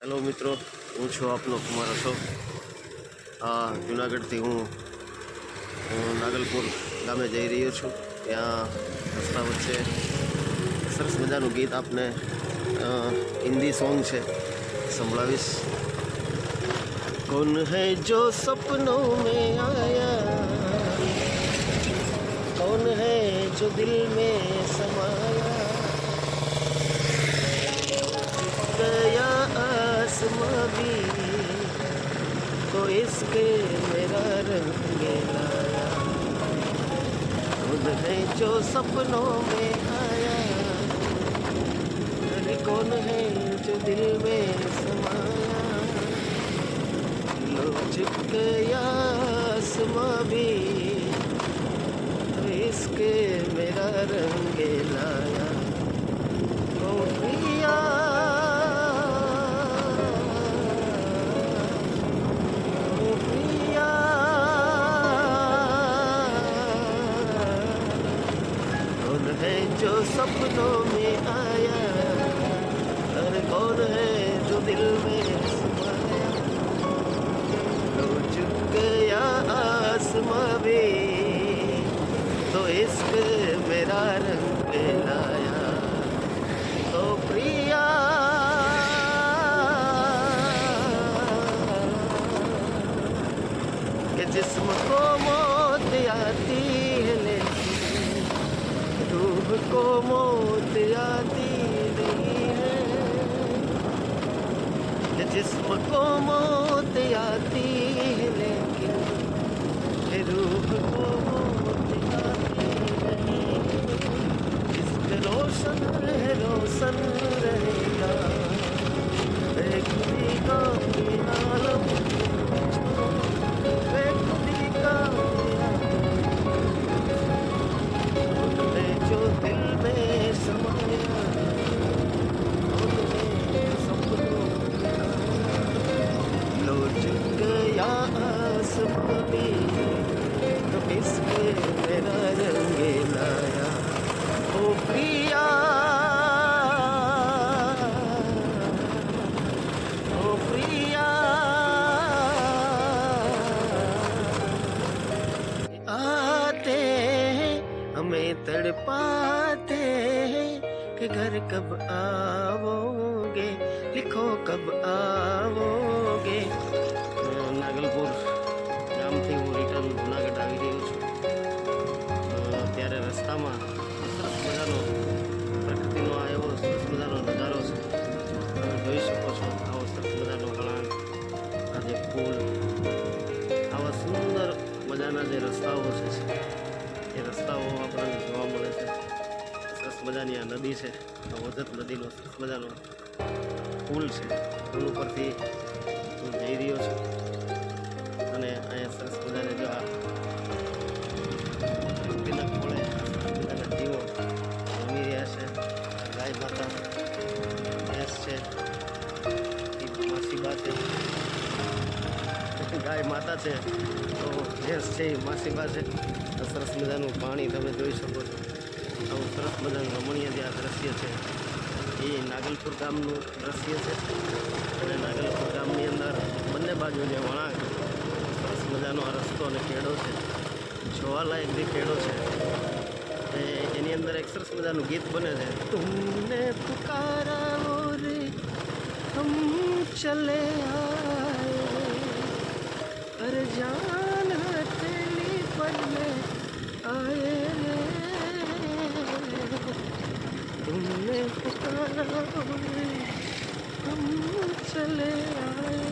Hello મિત્રો, હું છું આપનો કુમાર અશોક. જુનાગઢથી હું નાગલપુર ગામે જઈ રહ્યો છું. ત્યાં રસ્તા વચ્ચે સરસ મજાનું ગીત આપને હિન્દી સોંગ છે સંભળાવીશ. કોન હૈ જો સપનો મેં આયા, कौन है जो दिल में समाया, गया आसमां भी तो इसके मेरा रंग लाया. कौन है जो सपनों में आया, अरे कौन है जो दिल में समाया, लो झुक गया आसमां भी इसके मेरा रंग लाया. ओ प्रिया, ओ प्रिया, कौन है जो सपनों में आया, अरे कौन है जो दिल में समाया, तो झुक गया आसमां भी तो इश्क मेरा रंग लाया. तो प्रिया के जिस्म को मौत आती है लेकिन रूह को मौत आती नहीं है. के जिस्म को मौत आती है लेकिन रूह को मौत आती नहीं. रोशन रहेगा खुदी का आलम, खुदी का जो दिल में समाया, लो झुक गया आसमां भी तो इसके मेरा रंग लाया. ओ प्रिया, ओ प्रिया, आते हैं हमें तड़पाते हैं कि घर कब आओगे, लिखो कब आओगे. નાગલપુર ગામથી હું રિટર્ન જુનાગઢ આવી રહ્યો છું. ત્યારે રસ્તામાં સરસ મજાનો પ્રકૃતિનો આ એવો સરસ મજાનો નજારો છે. તમે જોઈ શકો છો આવો સરસ મજાનો વળાંક, આ જે પુલ, આવા સુંદર મજાના જે રસ્તાઓ છે એ રસ્તાઓ આપણને જોવા મળે છે. સરસ મજાની આ નદી છે, આ ઓજત નદીનો સરસ મજાનો પુલ છે. પુલ ઉપરથી હું જઈ રહ્યો છું અને અહીંયા સરસ મજાને જો આ પ્રકૃતિના ખોળે જીવો રમી રહ્યા છે. ગાય માતા, ભેંસ છે, એ માસીબા છે. ગાય માતા છે તો ભેંસ છે એ માસીબા છે. સરસ મજાનું પાણી તમે જોઈ શકો છો. આવું સરસ મજાનું રમણીય જે આ દ્રશ્ય છે એ નાગલપુર ગામનું દ્રશ્ય છે. અને નાગલપુર ગામની અંદર બંને બાજુ જે વળાંક, સરસ મજાનો આ રસ્તો અને ખેડો છે, જોવાલાયક જે ખેડો છે એની અંદર એક સરસ મજાનું ગીત બને છે. તુમને પુકારા ઓર હમ ચલે આયે, અરે જાન હથેલી પર લે આયે રે. તુમને પુકારા ઓર હમ ચલે આયે,